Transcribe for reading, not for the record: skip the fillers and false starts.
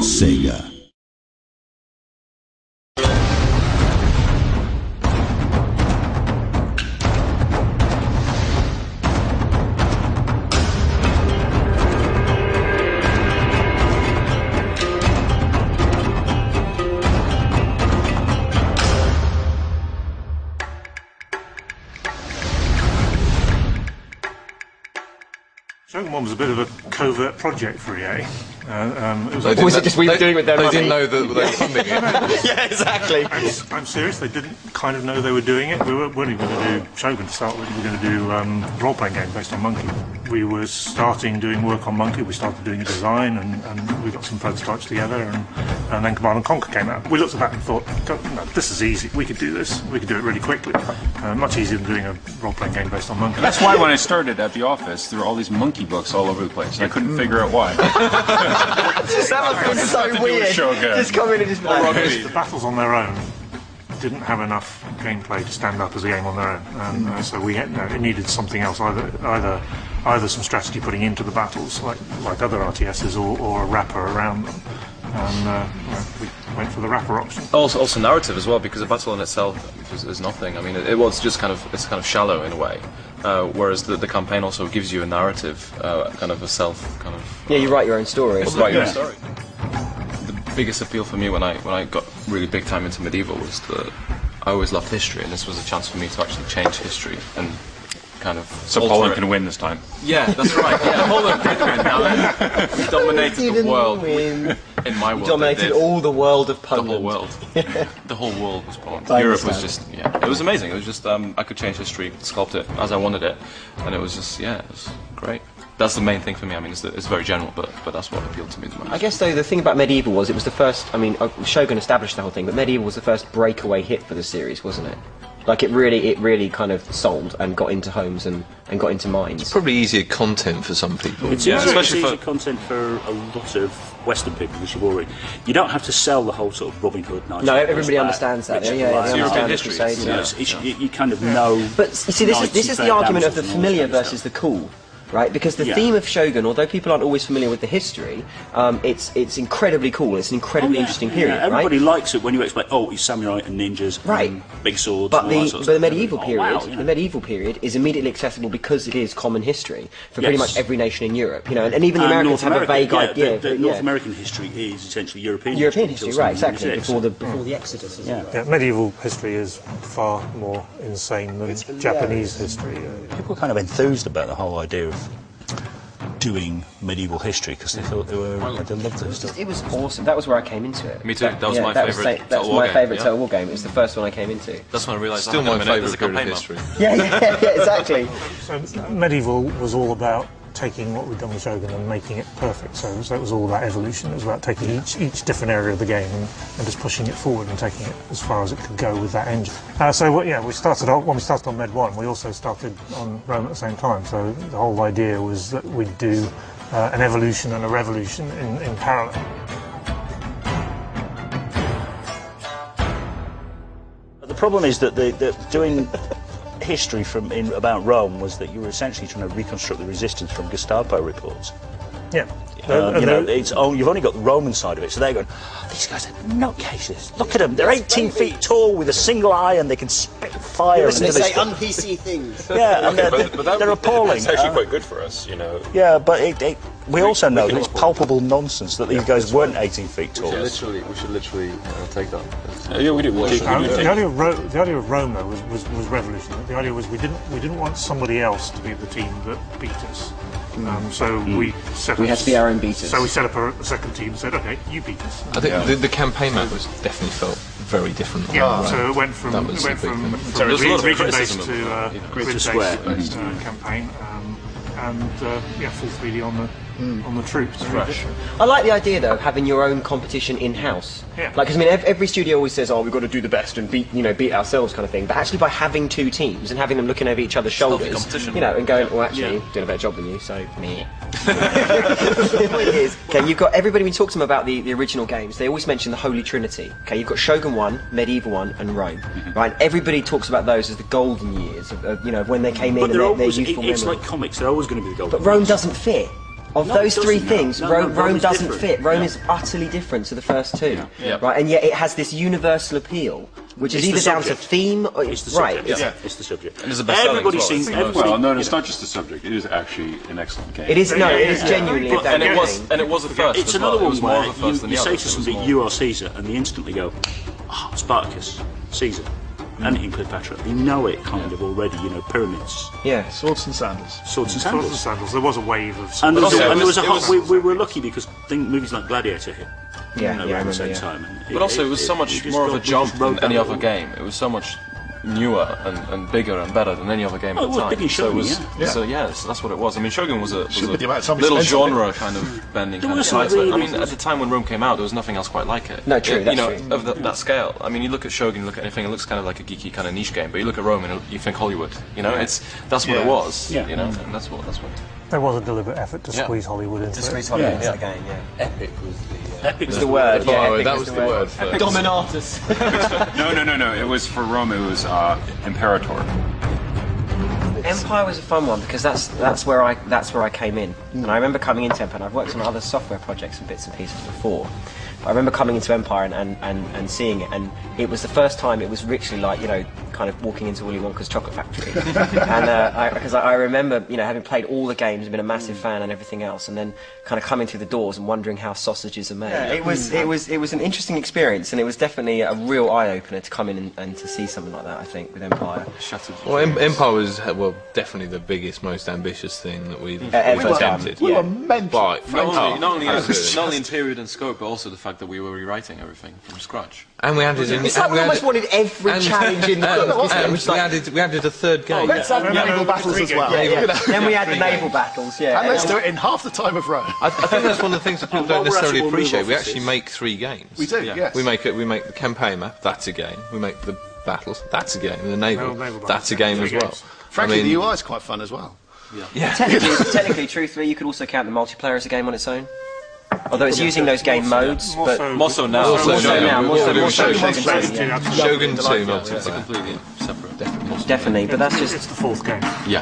Sega. Shogun 1 was a bit of a covert project for EA. Or was it just we were doing with their money? They didn't know that they were funding it. Yeah, exactly. I'm serious, they didn't kind of know they were doing it. We weren't even going to do Shogun to start with, we were going to do a role-playing game based on Monkey. We were starting doing work on Monkey, we started doing a design, and we got some prototypes together, and then Command & Conquer came out. We looked at that and thought, no, this is easy, we could do this, we could do it really quickly. Much easier than doing a role-playing game based on Monkey. That's why when I started at the office, there were all these Monkey books all over the place, and I couldn't figure out why. That must have been so weird. Just come in and just The battles on their own didn't have enough gameplay to stand up as a game on their own, and so it needed something else, either some strategy putting into the battles, like other RTSs, or a wrapper around them. And we went for the wrapper option. Also narrative as well, because the battle in itself is nothing. I mean, it was just kind of shallow in a way. Whereas the campaign also gives you a narrative, kind of a self kind of. Yeah, you write your own story. Write your own story. The biggest appeal for me when I got really big time into medieval was that I always loved history, and this was a chance for me to actually change history and kind of. So Poland can win this time. Yeah, that's right. Yeah, Poland did win. Now, we dominated the world. In my world, dominated all the world of Poland. The whole world. The whole world was Poland. Europe was just, it was amazing. It was just, I could change history, sculpt it as I wanted it, and it was just, it was great. That's the main thing for me. I mean, it's very general, but that's what appealed to me the most. I guess, though, the thing about Medieval was it was the first, I mean, Shogun established the whole thing, but Medieval was the first breakaway hit for the series, wasn't it? Like, it really kind of sold and got into homes and got into minds. It's probably easier content for some people. It's especially easier content for a lot of Western people, because you don't have to sell the whole sort of Robin Hood. No, everybody understands that. Yeah, they understand history. You kind of know. But you see, this is the argument of the familiar versus the cool. Right, because the theme of Shogun, although people aren't always familiar with the history, it's incredibly cool. It's an incredibly interesting period. Everybody likes it when you explain, it's samurai and ninjas, and big swords. But and the medieval period, the medieval period is immediately accessible because it is common history for pretty much every nation in Europe. And even the Americans have a vague idea. The North American history is essentially European. European history, right? Exactly. Before the Exodus. Medieval history is far more insane than Japanese history. People are kind of enthused about the whole idea of doing medieval history because they thought they loved it. It was awesome. That was where I came into it. Me too. That was my favourite. That was my favourite Total War game. It was the first one I came into. That's when I realised. Still my favourite period of history. Yeah, exactly. So medieval was all about taking what we'd done with Shogun and making it perfect. So it was all about evolution. It was about taking each different area of the game and just pushing it forward and taking it as far as it could go with that engine. We started when we started on Med 1, we also started on Rome at the same time. So the whole idea was that we'd do an evolution and a revolution in parallel. The problem is that doing history about Rome was that you were essentially trying to reconstruct the resistance from Gestapo reports. Yeah. You've only got the Roman side of it, so they're going, these guys are nutcases. Look at them, they're 18 feet tall with a single eye and they can spit fire. They say un-PC things. Yeah, and they're appalling. It's actually quite good for us, Yeah, but we also know that it's palpable nonsense that these guys weren't 18 feet tall. We should literally take that. Yeah, we do. The idea of Rome, though, was revolutionary. The idea was we didn't want somebody else to be the team that beat us. We had to be our own beaters. So we set up a second team and said, okay, you beat us. I think the campaign map was definitely felt very different. So it went from region-based to grid-based campaign, full 3D on the troops. I like the idea, though, of having your own competition in-house. Yeah. Because every studio always says, we've got to do the best and beat ourselves, kind of thing. But actually, by having two teams and having them looking over each other's shoulders, and going, doing a better job than you, so meh. It is. Okay, you've got everybody. When you talk to them about the original games, they always mention the Holy Trinity. Okay, you've got Shogun 1, Medieval 1, and Rome. Right? And everybody talks about those as the golden years of when they came in and their youthful memory. It's like comics; they're always going to be the golden. But Rome doesn't fit. Of No, those it three doesn't, no. things, No, Rome Rome is doesn't different. fit. Rome Yeah. is utterly different to the first two, Yeah. right? And yet it has this universal appeal, which is It's the either down to subject. theme or It's the right. subject. It's, It's the subject. And it's a best-selling Everybody as well. seems. It's the most- Everybody. Well, no, it's not just the subject. It is actually an excellent game. It is it is genuinely a But- damn And it good was, game. and it was the first. It's as another well. It one was more where of a first than you the say others. to It was somebody, more- "You are Caesar," and they instantly go, "Oh, Spartacus, Caesar." And in Cleopatra, they know it kind of already. Pyramids, Yeah. Swords and sandals. swords and Swords and sandals. sandals. There was a wave of. And there was, also, and there was a it hot, was- we were lucky because movies like Gladiator hit. Yeah, around I the remember, same yeah. time. And But also, it was so much just more of a got- we jump just rode than any that other wall. game. It was so much newer and bigger and better than any other game Oh, at it the was time. big in so it Shogun, was, yeah. so yeah, so that's what it was. I mean, Shogun was a Should be the amount of time we little spent on it. genre kind of bending There kind of was some title. I really- mean, at the time when Rome came out, there was nothing else quite like it. No, true, You that's know, true. of that scale. I mean, you look at Shogun, you look at anything, it looks kind of like a geeky kind of niche game. But you look at Rome and you think Hollywood. That's what it Yeah. was. Yeah. And that's what. There was a deliberate effort to Yeah. squeeze Hollywood into it. Hollywood Yeah. into the game, yeah. Epic was the. Epic It's the word, yeah. Oh, epic that is was the word for it. Dominatus. No. It was for Rome. It was Imperator. Empire was a fun one because that's where I came in, and I remember coming into Empire. And I've worked on other software projects and bits and pieces before. But I remember coming into Empire and seeing it, and it was the first time it was literally like kind of walking into Willy Wonka's chocolate factory. And because I remember having played all the games and been a massive fan and everything else, and then kind of coming through the doors and wondering how sausages are made. Yeah. It was an interesting experience, and it was definitely a real eye opener to come in and to see something like that. I think with Empire. Well, Empire was definitely the biggest, most ambitious thing that we've Ever attempted. done. We Yeah. were mental. By Not only absolutely. in period and scope, but also the fact that we were rewriting everything from scratch. And we added in. It's like we almost wanted every challenge in the book, wasn't it? And Which, we added a third game. Let's have naval battles as well. Then we had the naval battles, yeah. And let's do it in half the time of Rome. I think that's one of the things that people While don't we're at it, necessarily we'll move appreciate. We offices. actually make 3 games. We do, yes. We make the campaign map. That's a game. We make the battles. That's a game. And the naval. Naval That's a battles, game as three well. games. Frankly, I mean, the UI is quite fun as well. Technically, truthfully, you could also count the multiplayer as a game on its own. Although it's using those game modes, but More so now. More so now. more so Shogun Shogun 2, Shogun yeah. 2, Shogun 2 It's multiplayer. completely separate. Definitely, but that's just It's the fourth game. Yeah.